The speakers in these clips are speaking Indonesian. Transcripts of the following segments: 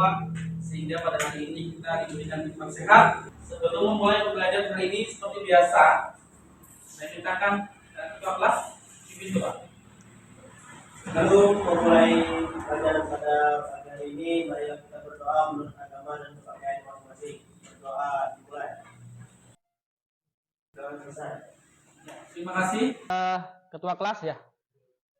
semua, sehingga pada hari ini kita diberikan hikmat sehat. Sebelum memulai pembelajaran hari ini, seperti biasa, saya mintakan ketua kelas pimpin doa. Lalu memulai pelajaran pada pagi hari ini, mari kita berdoa menurut agama dan kepercayaan masing-masing. Berdoa dimulai. Doa selesai. Terima kasih. Ketua kelas ya.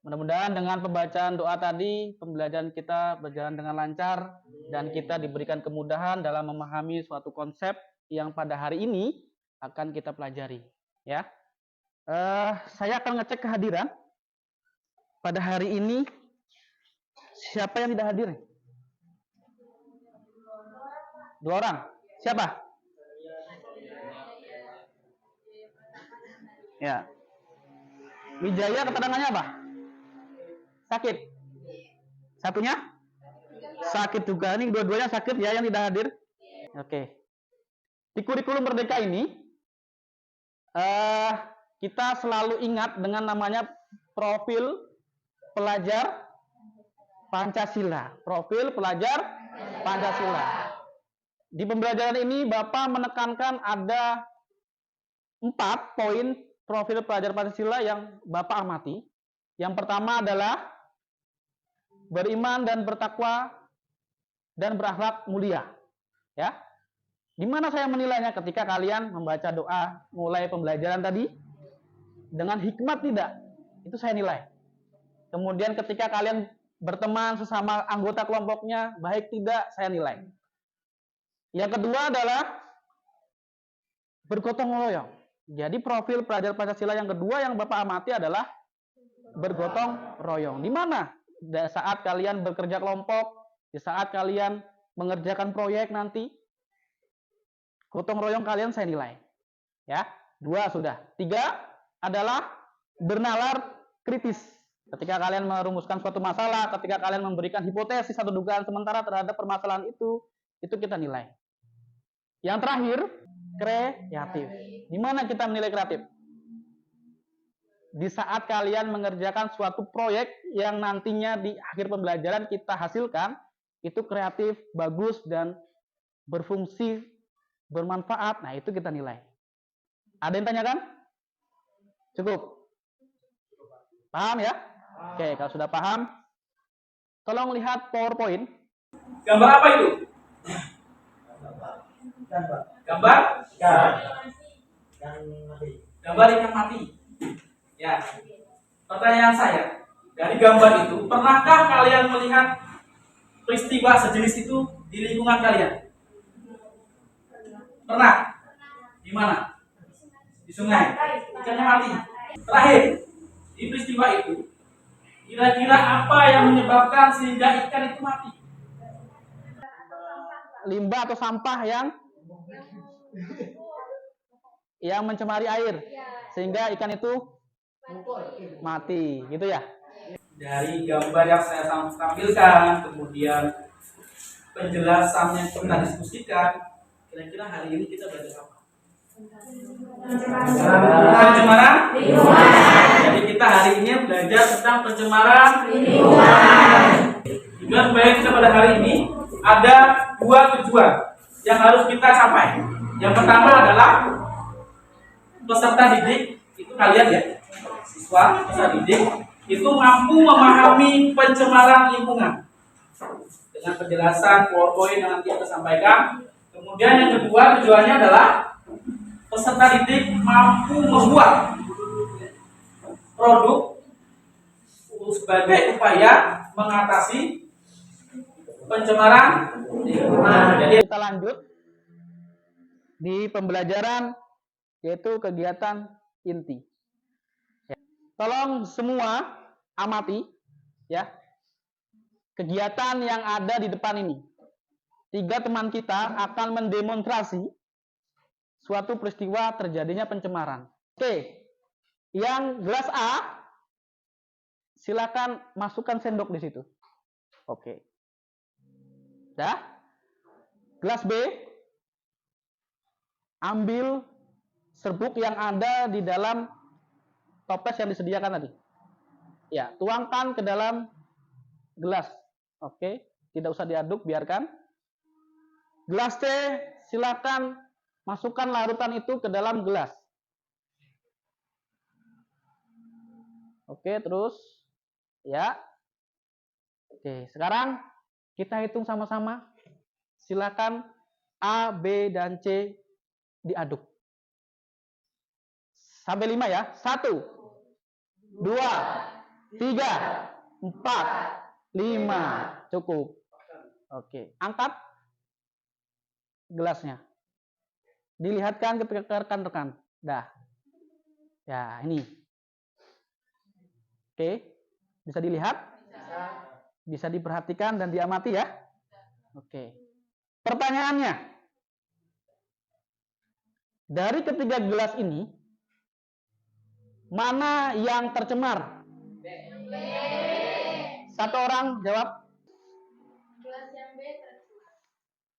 Mudah-mudahan dengan pembacaan doa tadi, pembelajaran kita berjalan dengan lancar dan kita diberikan kemudahan dalam memahami suatu konsep yang pada hari ini akan kita pelajari. Ya, saya akan ngecek kehadiran. Pada hari ini siapa yang tidak hadir? 2 orang. Siapa? Ya. Wijaya keterangannya apa? Sakit. Satunya? Sakit juga. Ini dua-duanya sakit ya yang tidak hadir. Oke. Di kurikulum Merdeka ini kita selalu ingat dengan namanya profil pelajar Pancasila. Profil pelajar Pancasila. Di pembelajaran ini Bapak menekankan ada 4 poin profil pelajar Pancasila yang Bapak amati. Yang pertama adalah beriman dan bertakwa dan berakhlak mulia. Ya. Di mana saya menilainya ketika kalian membaca doa mulai pembelajaran tadi dengan hikmat tidak? Itu saya nilai. Kemudian ketika kalian berteman sesama anggota kelompoknya baik tidak, saya nilai. Yang kedua adalah bergotong royong. Jadi profil pelajar Pancasila yang kedua yang Bapak amati adalah bergotong royong. Di mana? Di saat kalian bekerja kelompok, di saat kalian mengerjakan proyek nanti, gotong royong kalian saya nilai. Ya, 2 sudah. 3 adalah bernalar kritis. Ketika kalian merumuskan suatu masalah, ketika kalian memberikan hipotesis atau dugaan sementara terhadap permasalahan itu kita nilai. Yang terakhir, kreatif. Di mana kita menilai kreatif? Di saat kalian mengerjakan suatu proyek yang nantinya di akhir pembelajaran kita hasilkan, itu kreatif, bagus, dan berfungsi, bermanfaat. Nah, itu kita nilai. Ada yang tanyakan? Cukup? Paham ya? Oke, kalau sudah paham, tolong lihat PowerPoint. Gambar apa itu? Gambar? Gambar ikan mati. Ya. Pertanyaan saya, dari gambar itu, pernahkah kalian melihat peristiwa sejenis itu di lingkungan kalian? Pernah? Di mana? Di sungai. Ikannya mati. Terakhir, di peristiwa itu, kira-kira apa yang menyebabkan sehingga ikan itu mati? Limbah atau sampah yang mencemari air sehingga ikan itu mati, gitu ya. Dari gambar yang saya tampilkan, kemudian penjelasan yang kita diskusikan, kira-kira hari ini kita belajar apa? Pencemaran lingkungan. Jadi kita hari ini belajar tentang pencemaran lingkungan. Tujuan baik kita pada hari ini ada 2 tujuan yang harus kita capai. Yang pertama adalah peserta didik, itu kalian ya, siswa peserta didik, itu mampu memahami pencemaran lingkungan dengan penjelasan PowerPoint yang nanti kita sampaikan. Kemudian yang kedua tujuannya adalah peserta didik mampu membuat produk sebagai upaya mengatasi pencemaran lingkungan. Jadi kita lanjut di pembelajaran yaitu kegiatan inti. Ya. Tolong semua amati ya kegiatan yang ada di depan ini. 3 teman kita akan mendemonstrasi suatu peristiwa terjadinya pencemaran. Oke, yang gelas A silakan masukkan sendok di situ. Oke. Dah. Gelas B ambil serbuk yang ada di dalam toples yang disediakan tadi. Ya, tuangkan ke dalam gelas. Oke, tidak usah diaduk, biarkan. Gelas C, silakan masukkan larutan itu ke dalam gelas. Oke, terus ya. Oke, sekarang kita hitung sama-sama. Silakan A, B, dan C diaduk. Sampai 5 ya. 1, 2, 3, 4, 5. Cukup. Oke, angkat gelasnya. Dilihatkan ke rekan-rekan. Dah. Ya, ini. Oke. Bisa dilihat? Bisa diperhatikan dan diamati ya? Oke. Pertanyaannya. Dari ketiga gelas ini, mana yang tercemar? Satu orang jawab.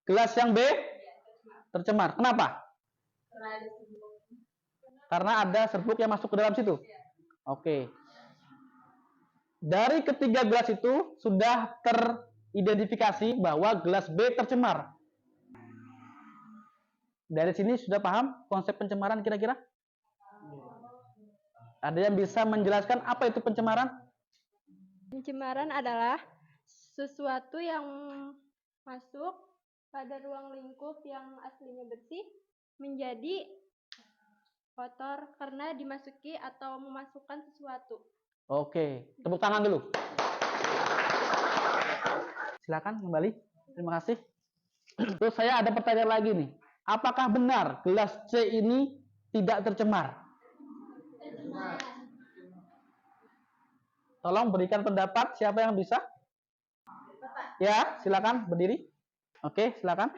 Gelas yang B tercemar. Kenapa? Karena ada serbuk yang masuk ke dalam situ. Oke. Dari ketiga gelas itu sudah teridentifikasi bahwa gelas B tercemar. Dari sini sudah paham konsep pencemaran kira-kira? Ada yang bisa menjelaskan apa itu pencemaran? Pencemaran adalah sesuatu yang masuk pada ruang lingkup yang aslinya bersih menjadi kotor karena dimasuki atau memasukkan sesuatu. Oke, tepuk tangan dulu. Silakan kembali. Terima kasih. Terus saya ada pertanyaan lagi nih. Apakah benar gelas C ini tidak tercemar? Tolong berikan pendapat, siapa yang bisa? Ya, silakan berdiri. Oke, silakan.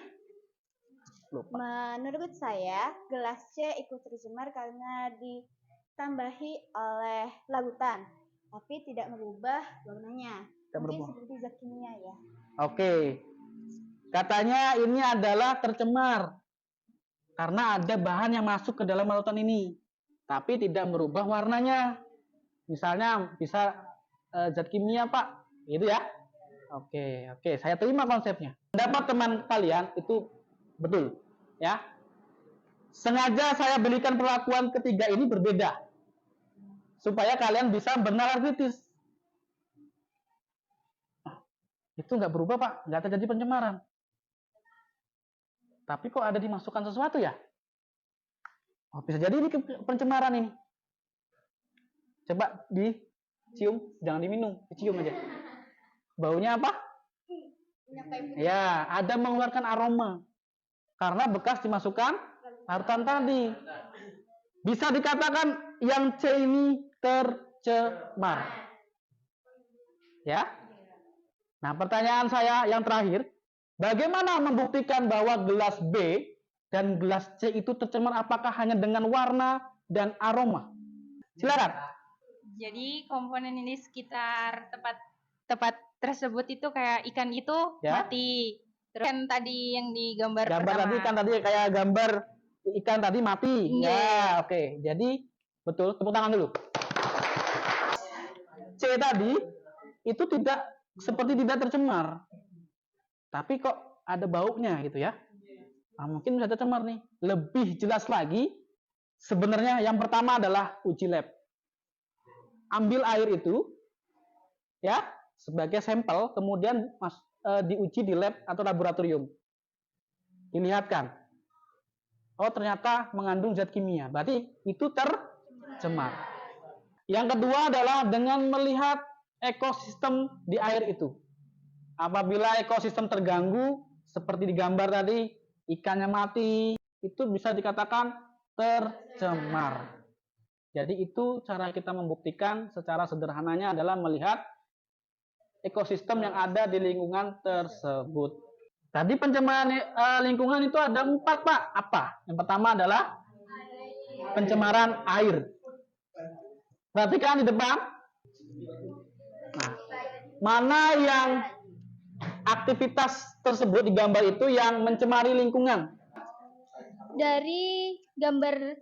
Menurut saya, gelas C ikut tercemar karena ditambahi oleh larutan, tapi tidak merubah warnanya. Mungkin seperti zat kimia ya. Oke. Katanya ini adalah tercemar karena ada bahan yang masuk ke dalam larutan ini, tapi tidak merubah warnanya. Misalnya bisa zat kimia, Pak. Gitu ya. Oke, saya terima konsepnya. Pendapat teman kalian itu betul, ya. Sengaja saya berikan perlakuan ketiga ini berbeda, supaya kalian bisa bernalar kritis. Itu nggak berubah, Pak, nggak terjadi pencemaran. Tapi kok ada dimasukkan sesuatu ya? Oh, bisa jadi ini pencemaran ini. Coba dicium, jangan diminum, dicium aja. Baunya apa? Ya, ada mengeluarkan aroma. Karena bekas dimasukkan larutan tadi. Bisa dikatakan yang C ini tercemar. Ya. Nah, pertanyaan saya yang terakhir, bagaimana membuktikan bahwa gelas B dan gelas C itu tercemar? Apakah hanya dengan warna dan aroma? Silakan. Jadi komponen ini sekitar tempat tersebut itu kayak ikan itu Ya. mati. Terus kan tadi yang digambar Gambar pertama. tadi kan tadi kayak gambar ikan tadi mati. Iya. Ya, oke. Jadi betul, tepuk tangan dulu. C tadi itu seperti tidak tercemar. Tapi kok ada baunya gitu ya. Nah, mungkin bisa tercemar nih. Lebih jelas lagi, sebenarnya yang pertama adalah uji lab. Ambil air itu ya sebagai sampel, kemudian diuji di lab atau laboratorium. Dilihatkan, oh ternyata mengandung zat kimia, berarti itu tercemar. Yang kedua adalah dengan melihat ekosistem di air itu. Apabila ekosistem terganggu, seperti digambar tadi, ikannya mati, itu bisa dikatakan tercemar. Jadi itu cara kita membuktikan secara sederhananya adalah melihat ekosistem yang ada di lingkungan tersebut. Tadi pencemaran lingkungan itu ada 4, Pak. Apa? Yang pertama adalah pencemaran air. Perhatikan di depan. Nah, mana yang aktivitas tersebut di gambar itu yang mencemari lingkungan? Dari gambar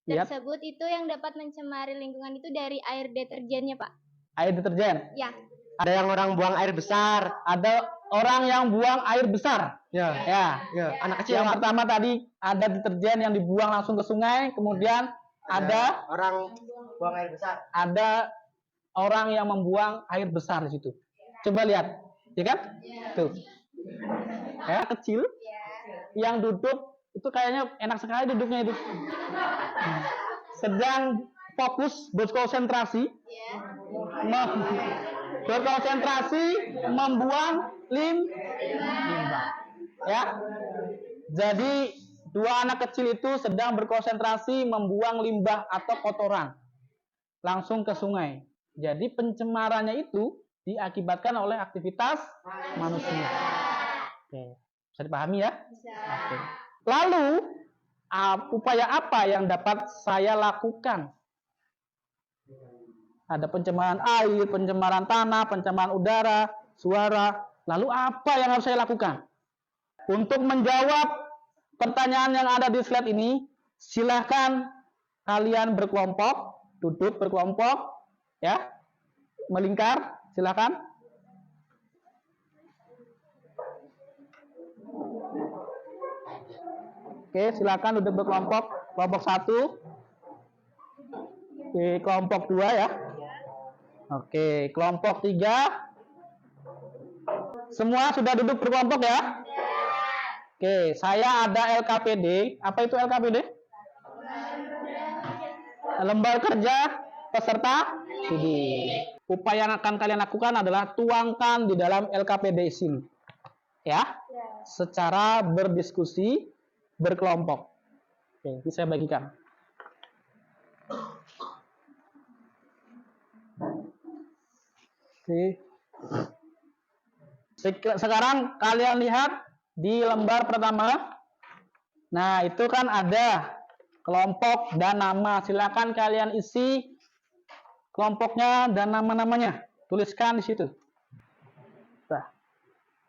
Lihat. tersebut itu yang dapat mencemari lingkungan itu dari air deterjennya, Pak. Air deterjen. Ya. Ada yang orang buang air besar. Ada orang yang buang air besar. Ya. Ya. Anak kecil. Yang pertama tadi ada deterjen yang dibuang langsung ke sungai, kemudian ada orang buang air besar. ada orang yang membuang air besar di situ. Coba lihat, ya kan? Tuh. Ya, kecil. Yang duduk itu kayaknya enak sekali duduknya itu. Sedang fokus berkonsentrasi. Berkonsentrasi membuang limbah. Ya. Jadi dua anak kecil itu sedang berkonsentrasi membuang limbah atau kotoran langsung ke sungai. Jadi pencemarannya itu diakibatkan oleh aktivitas manusia. Oke, bisa dipahami ya? Oke. Lalu upaya apa yang dapat saya lakukan? Ada pencemaran air, pencemaran tanah, pencemaran udara, suara. Lalu apa yang harus saya lakukan? Untuk menjawab pertanyaan yang ada di slide ini, silahkan kalian berkelompok, duduk berkelompok, ya, melingkar, silahkan. Oke, silakan duduk berkelompok, kelompok 1, oke, kelompok 2 ya. Oke, kelompok 3. Semua sudah duduk berkelompok ya? Oke, saya ada LKPD. Apa itu LKPD? Lembar kerja peserta studi. Upaya yang akan kalian lakukan adalah tuangkan di dalam LKPD sini. Ya? Secara berdiskusi, berkelompok. Oke, ini saya bagikan. Oke. Sekarang kalian lihat di lembar pertama. Nah, itu kan ada kelompok dan nama. Silakan kalian isi kelompoknya dan nama-namanya. Tuliskan di situ. Nah,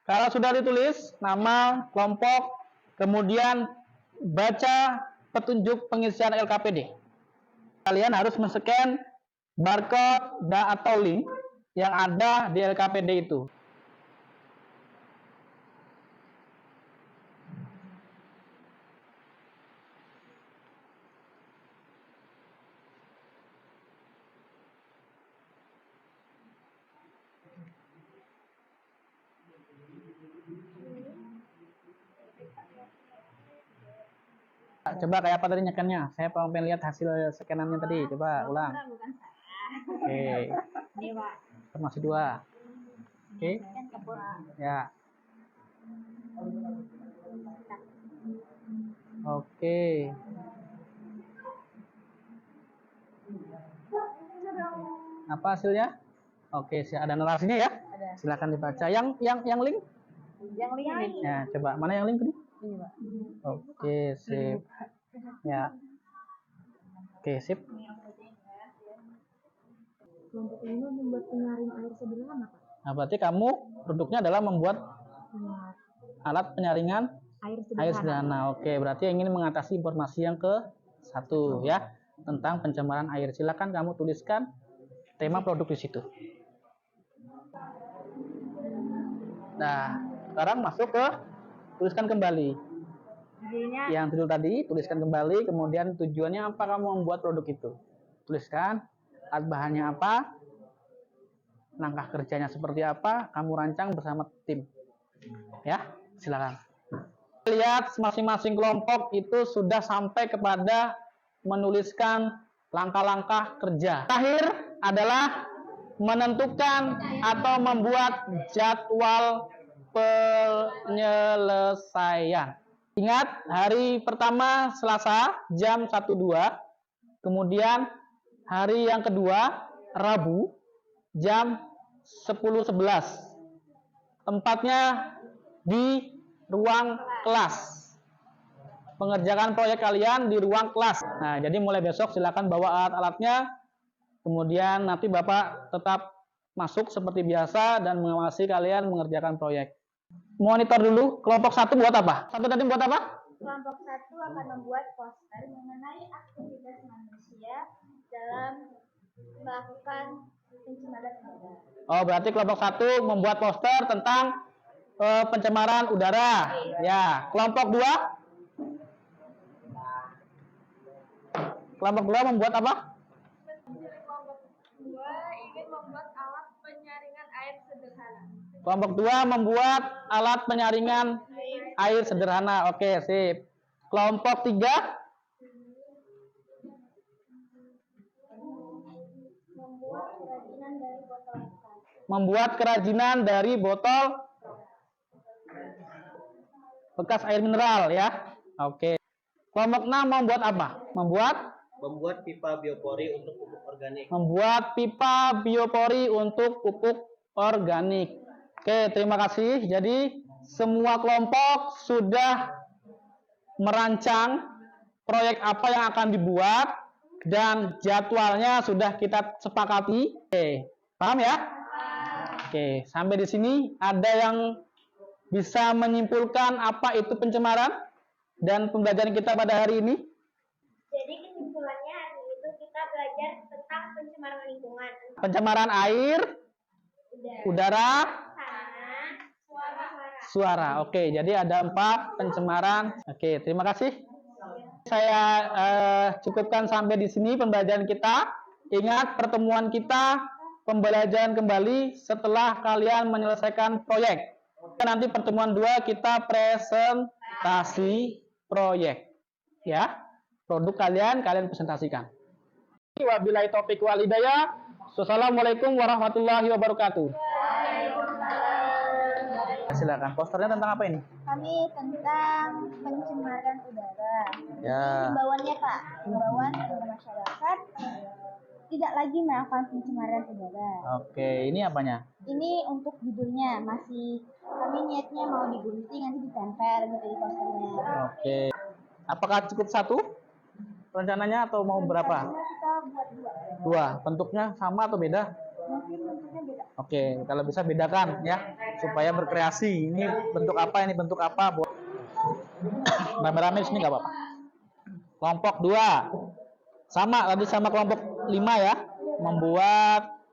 kalau sudah ditulis nama, kelompok, kemudian baca petunjuk pengisian LKPD. Kalian harus men-scan barcode atau link yang ada di LKPD itu. Coba kayak apa tadi nyekannya? Saya pengen lihat hasil scanannya tadi. Coba ulang. Oke. Masih 2. Oke. Ya. Oke. Apa hasilnya? Oke, ada narasinya ya? Silakan dibaca. Yang link? Yang link. Ya, coba mana yang link tadi? Ini, Pak. Oke, sip. Ya. Oke, sip. Kelompok ini membuat penyaring air sederhana, Pak. Nah, berarti kamu produknya adalah membuat alat penyaringan air sederhana. Oke, berarti ingin mengatasi informasi yang ke-1 ya, tentang pencemaran air. Silakan kamu tuliskan tema produk di situ. Nah, sekarang masuk ke tuliskan kembali. Yang judul tadi, tuliskan kembali, kemudian tujuannya apa kamu membuat produk itu. Tuliskan, alat bahannya apa, langkah kerjanya seperti apa, kamu rancang bersama tim. Ya, silakan. Lihat masing-masing kelompok itu sudah sampai kepada menuliskan langkah-langkah kerja. Terakhir adalah menentukan atau membuat jadwal penyelesaian. Ingat, hari pertama Selasa jam 1.2, kemudian hari yang kedua Rabu jam 10.11. Tempatnya di ruang kelas. Pengerjaan proyek kalian di ruang kelas. Nah, jadi mulai besok silakan bawa alat-alatnya. Kemudian nanti Bapak tetap masuk seperti biasa dan mengawasi kalian mengerjakan proyek. Monitor dulu, kelompok 1 buat apa? Satu tadi buat apa? Kelompok 1 akan membuat poster mengenai aktivitas manusia dalam melakukan pencemaran udara. Oh, berarti kelompok 1 membuat poster tentang pencemaran udara. Ya, kelompok 2. Kelompok 2 membuat apa? Kelompok 2 ingin membuat alat penyaringan air sederhana. Kelompok 2 membuat alat penyaringan air sederhana. Oke, sip. Kelompok 3 membuat kerajinan dari botol bekas air mineral ya. Oke. Kelompok 6 membuat apa? Membuat pipa biopori untuk pupuk organik. Membuat pipa biopori untuk pupuk organik. Oke, terima kasih. Jadi semua kelompok sudah merancang proyek apa yang akan dibuat dan jadwalnya sudah kita sepakati. Oke, paham ya? Oke, sampai di sini ada yang bisa menyimpulkan apa itu pencemaran dan pembelajaran kita pada hari ini? Jadi kesimpulannya hari itu kita belajar tentang pencemaran lingkungan. Pencemaran air, udara, suara. Oke, jadi ada 4 pencemaran. Oke, terima kasih. Saya cukupkan sampai di sini pembelajaran kita. Ingat pertemuan kita pembelajaran kembali setelah kalian menyelesaikan proyek. Nanti pertemuan 2 kita presentasi proyek. Ya, produk kalian presentasikan. Wabillahi taufiq wal hidayah. Wassalamualaikum warahmatullahi wabarakatuh. Silakan. Posternya tentang apa ini? Kami tentang pencemaran udara. Ya. Himbauannya Pak, himbauan kepada masyarakat tidak lagi melakukan pencemaran udara. Oke, ini apanya? Ini untuk judulnya masih kami niatnya mau digunting nanti ditempel gitu di posternya. Oke. Apakah cukup 1 rencananya atau mau berapa? Karena kita buat 2. Bentuknya sama atau beda? mungkin bentuknya beda. Oke, kalau bisa bedakan ya supaya berkreasi. Ini bentuk apa? Ini bentuk apa? Rame-rame sini nggak apa-apa. Kelompok 2 sama tadi sama kelompok 5 ya, membuat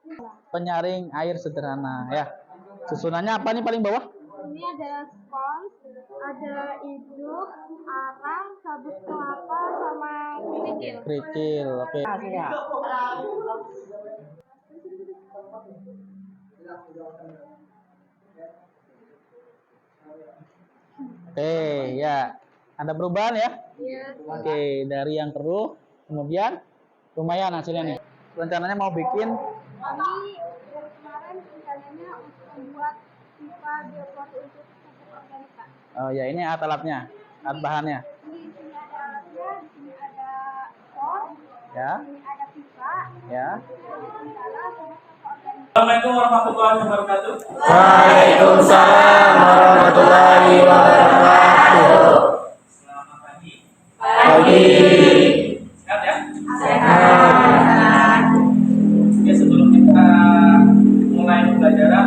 penyaring air sederhana ya. Susunannya apa nih paling bawah? Ini ada spons, ada iduk, arang, sabut kelapa, sama kerikil. Kerikil, oke. Oke, ya. Ada perubahan ya? Iya. Oke, dari yang keruh, kemudian lumayan hasilnya nih. Rencananya mau bikin Kami dari kemarin rencananya untuk membuat pipa biopori untuk pupuk organik, Pak. oh ya ini alat-alatnya, alat bahannya. Di sini ada alatnya, di sini ada pot, Ya, di sini ada pipa, ya. di sini ada pupuk organik. Assalamualaikum warahmatullahi wabarakatuh. Waalaikumsalam warahmatullahi wabarakatuh. Selamat pagi. Pagi. Sehat ya? Sehat. Oke, sebelum kita mulai pembelajaran,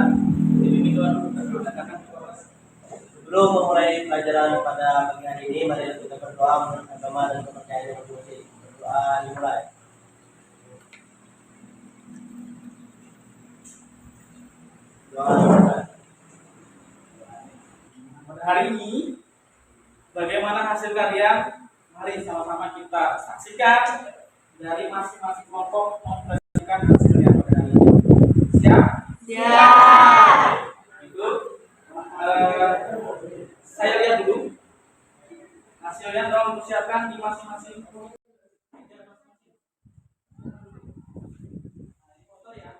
ini dulu katakan. Sebelum memulai pelajaran pada pagi hari ini, mari kita berdoa menurut agama dan kepercayaan masing-masing. Berdoa dimulai. Doa dimulai. Pada hari ini, bagaimana hasil kalian? Mari sama-sama kita saksikan dari masing-masing kelompok mempresentasikan hasilnya pada hari ini. Siap? Siap. Itu saya lihat dulu hasilnya, tolong persiapkan di masing-masing foto ya.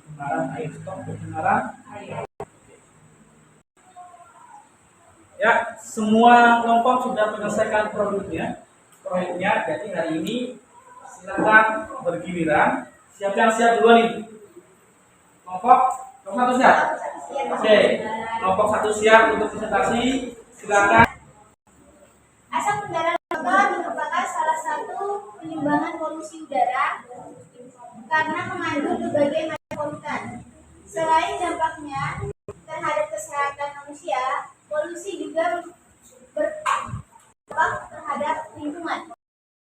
Pencemaran air, stop pencemaran air. Ya, semua kelompok sudah menyelesaikan proyeknya. Jadi hari ini silakan bergiliran. Siapa yang siap duluan nih? Kelompok 1 siap? Oke, kelompok 1 siap untuk presentasi. Silakan. Asap kendaraan motor merupakan salah satu penyumbangan polusi udara karena mengandung berbagai macam polutan. Selain dampaknya terhadap kesehatan manusia, polusi juga berdampak terhadap lingkungan.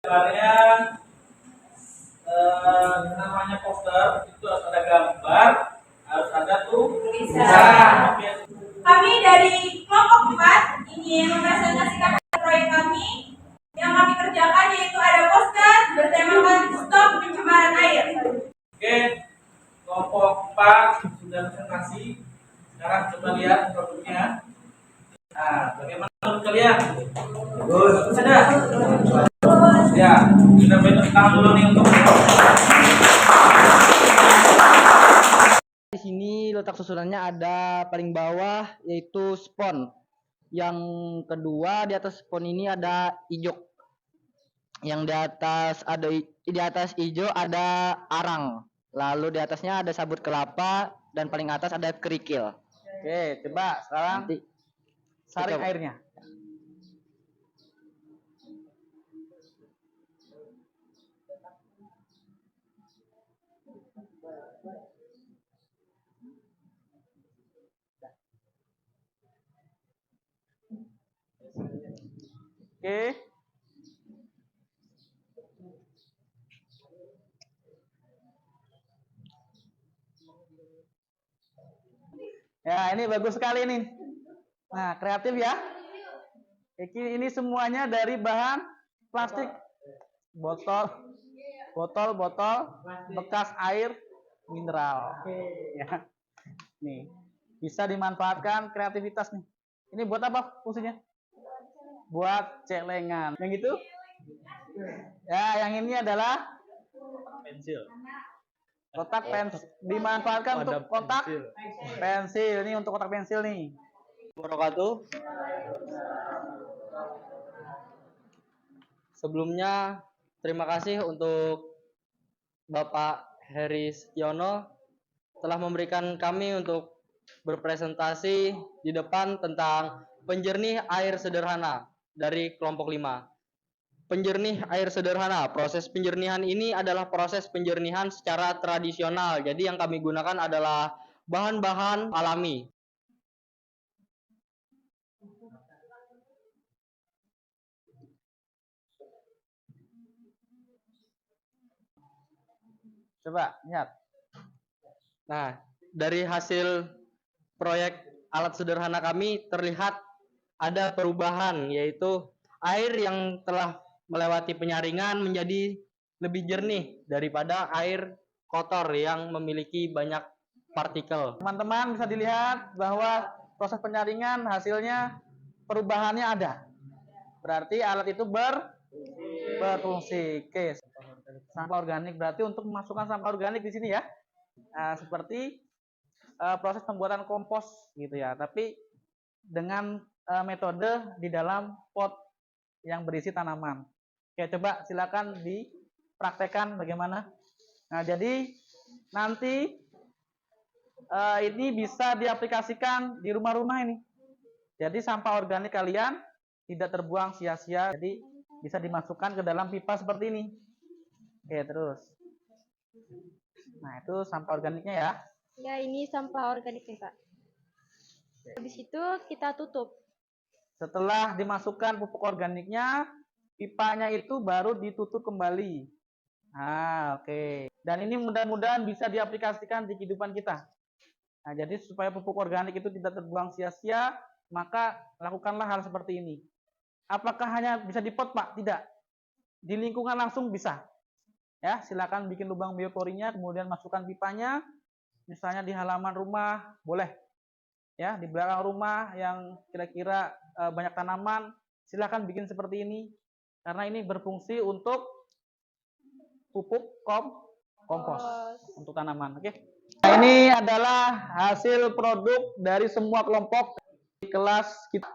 Kalian Bisa. Kami dari kelompok 4 ingin mempresentasikan proyek kami yang kami kerjakan, yaitu ada poster bertemakan stop pencemaran air. Oke, kelompok 4 sudah presentasi. Sekarang coba lihat produknya. Nah, bagaimana menurut kalian? Bagus. Sudah. Ya, kita beri tepuk tangan dulu nih untuk Di sini letak susunannya ada paling bawah yaitu spon. Yang kedua di atas spon ini ada ijuk. Yang di atas hijau ada arang. Lalu di atasnya ada sabut kelapa dan paling atas ada kerikil. Oke, coba sekarang nanti saring airnya. Oke. Ya, ini bagus sekali nih. Nah, kreatif ya. Ini semuanya dari bahan plastik. Botol bekas air mineral. Ya. Nih, bisa dimanfaatkan kreativitas nih. Ini buat apa fungsinya? Buat celengan. Yang gitu? Ya, yang ini adalah Pensil. kotak pensil. Dimanfaatkan untuk kotak pensil. Ini untuk kotak pensil nih. Wabarakatuh. Sebelumnya terima kasih untuk Bapak Heri Setiono telah memberikan kami untuk berpresentasi di depan tentang penjernih air sederhana dari kelompok 5. Penjernih air sederhana. Proses penjernihan ini adalah proses penjernihan secara tradisional. Jadi yang kami gunakan adalah bahan-bahan alami. Coba lihat. Nah, dari hasil proyek alat sederhana kami terlihat ada perubahan, yaitu air yang telah melewati penyaringan menjadi lebih jernih daripada air kotor yang memiliki banyak partikel. Teman-teman bisa dilihat bahwa proses penyaringan hasilnya perubahannya ada. Berarti alat itu berfungsi. Oke. Sampah organik berarti untuk memasukkan sampah organik di sini ya. Nah, seperti proses pembuatan kompos gitu ya, tapi dengan metode di dalam pot yang berisi tanaman. Oke, coba silakan dipraktekkan bagaimana. Nah, jadi nanti ini bisa diaplikasikan di rumah-rumah ini. Jadi sampah organik kalian tidak terbuang sia-sia, jadi bisa dimasukkan ke dalam pipa seperti ini. Oke, terus. Nah, itu sampah organiknya ya. Ya, ini sampah organiknya, Kak. Habis itu kita tutup. Setelah dimasukkan pupuk organiknya, pipanya itu baru ditutup kembali. Nah, oke. Dan ini mudah-mudahan bisa diaplikasikan di kehidupan kita. Nah, jadi supaya pupuk organik itu tidak terbuang sia-sia, maka lakukanlah hal seperti ini. Apakah hanya bisa di pot, Pak? Tidak. Di lingkungan langsung bisa. Ya, silakan bikin lubang bioporinya, kemudian masukkan pipanya, misalnya di halaman rumah, boleh. Ya, di belakang rumah yang kira-kira banyak tanaman, silakan bikin seperti ini, karena ini berfungsi untuk pupuk kompos untuk tanaman. Oke. Nah, ini adalah hasil produk dari semua kelompok di kelas kita.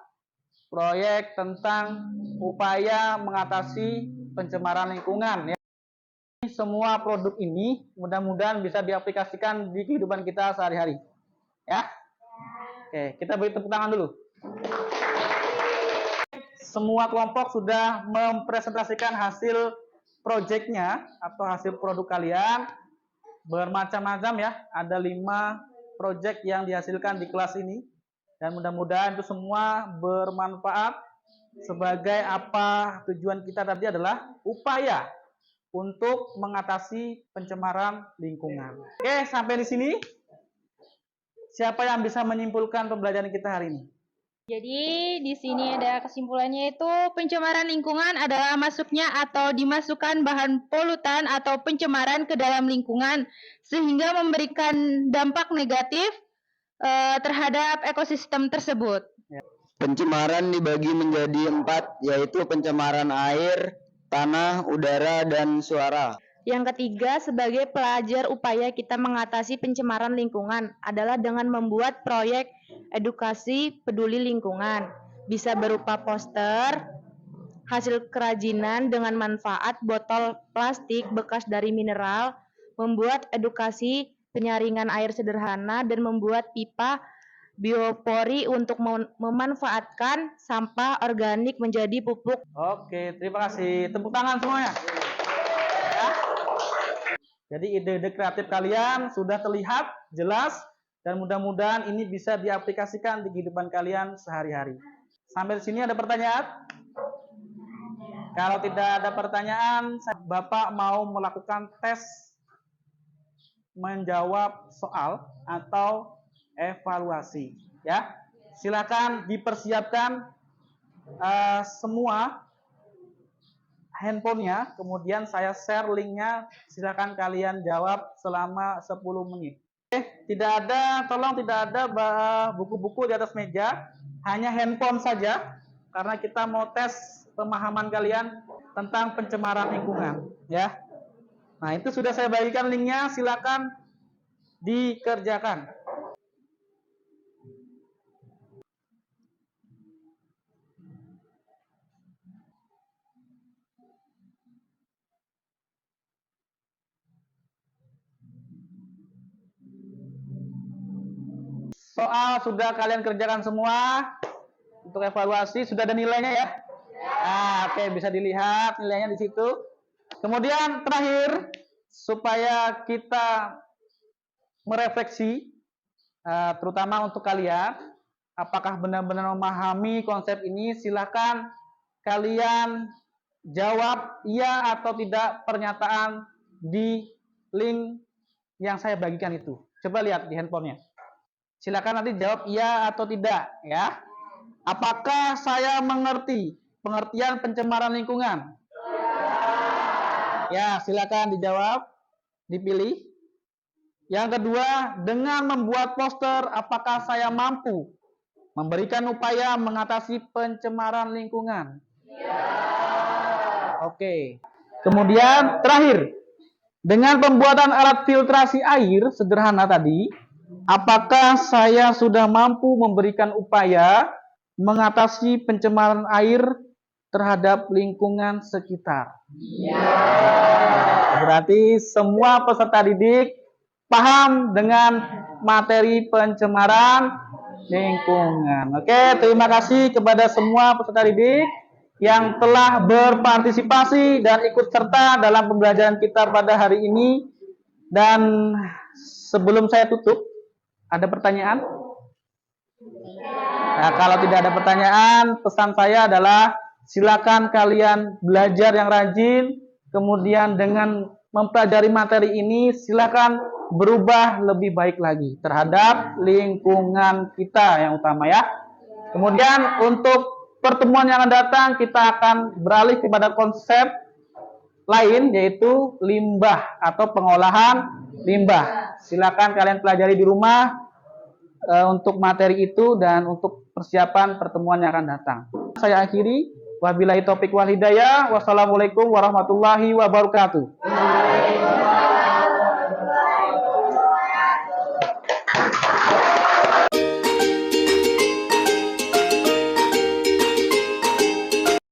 Proyek tentang upaya mengatasi pencemaran lingkungan. Ya. Semua produk ini mudah-mudahan bisa diaplikasikan di kehidupan kita sehari-hari. Ya. Oke, kita beri tepuk tangan dulu. Semua kelompok sudah mempresentasikan hasil proyeknya atau hasil produk kalian. Bermacam-macam ya, ada 5 proyek yang dihasilkan di kelas ini. Dan mudah-mudahan itu semua bermanfaat. Sebagai apa tujuan kita tadi adalah upaya untuk mengatasi pencemaran lingkungan. Oke, sampai di sini. Siapa yang bisa menyimpulkan pembelajaran kita hari ini? Jadi di sini ada kesimpulannya itu pencemaran lingkungan adalah masuknya atau dimasukkan bahan polutan atau pencemaran ke dalam lingkungan sehingga memberikan dampak negatif terhadap ekosistem tersebut. Pencemaran dibagi menjadi 4, yaitu pencemaran air, tanah, udara, dan suara. Yang ketiga, sebagai pelajar upaya kita mengatasi pencemaran lingkungan adalah dengan membuat proyek edukasi peduli lingkungan. Bisa berupa poster, hasil kerajinan dengan manfaat botol plastik bekas dari mineral, membuat edukasi penyaringan air sederhana, dan membuat pipa biopori untuk memanfaatkan sampah organik menjadi pupuk. Oke, terima kasih. Tepuk tangan semuanya. Ya. Jadi ide-ide kreatif kalian sudah terlihat jelas dan mudah-mudahan ini bisa diaplikasikan di kehidupan kalian sehari-hari. Sampai di sini ada pertanyaan? Kalau tidak ada pertanyaan, Bapak mau melakukan tes menjawab soal atau evaluasi. Ya, silakan dipersiapkan semua handphonenya, kemudian saya share linknya, silakan kalian jawab selama 10 menit. Tidak ada, tolong tidak ada buku-buku di atas meja, hanya handphone saja, karena kita mau tes pemahaman kalian tentang pencemaran lingkungan. Ya, nah itu sudah saya bagikan linknya, silakan dikerjakan. Soal sudah kalian kerjakan semua. Untuk evaluasi sudah ada nilainya ya? Nah, oke, bisa dilihat nilainya di situ. Kemudian terakhir, supaya kita merefleksi, terutama untuk kalian, apakah benar-benar memahami konsep ini, silakan kalian jawab iya atau tidak pernyataan di link yang saya bagikan itu. Coba lihat di handphonenya. Silakan nanti jawab iya atau tidak ya. Apakah saya mengerti pengertian pencemaran lingkungan? Ya, silakan dijawab, dipilih. Yang kedua, dengan membuat poster, apakah saya mampu memberikan upaya mengatasi pencemaran lingkungan? Oke. Kemudian terakhir, dengan pembuatan alat filtrasi air sederhana tadi, apakah saya sudah mampu memberikan upaya mengatasi pencemaran air terhadap lingkungan sekitar? Berarti semua peserta didik paham dengan materi pencemaran lingkungan. Oke, terima kasih kepada semua peserta didik yang telah berpartisipasi dan ikut serta dalam pembelajaran kita pada hari ini. Dan sebelum saya tutup, ada pertanyaan? Nah, kalau tidak ada pertanyaan, pesan saya adalah silakan kalian belajar yang rajin, kemudian dengan mempelajari materi ini, silakan berubah lebih baik lagi terhadap lingkungan kita yang utama ya. Kemudian untuk pertemuan yang akan datang, kita akan beralih kepada konsep lain, yaitu limbah atau pengolahan limbah. Silakan kalian pelajari di rumah untuk materi itu dan untuk persiapan pertemuan yang akan datang. Saya akhiri. Wabillahi taufiq wal hidayah. Wassalamualaikum warahmatullahi wabarakatuh.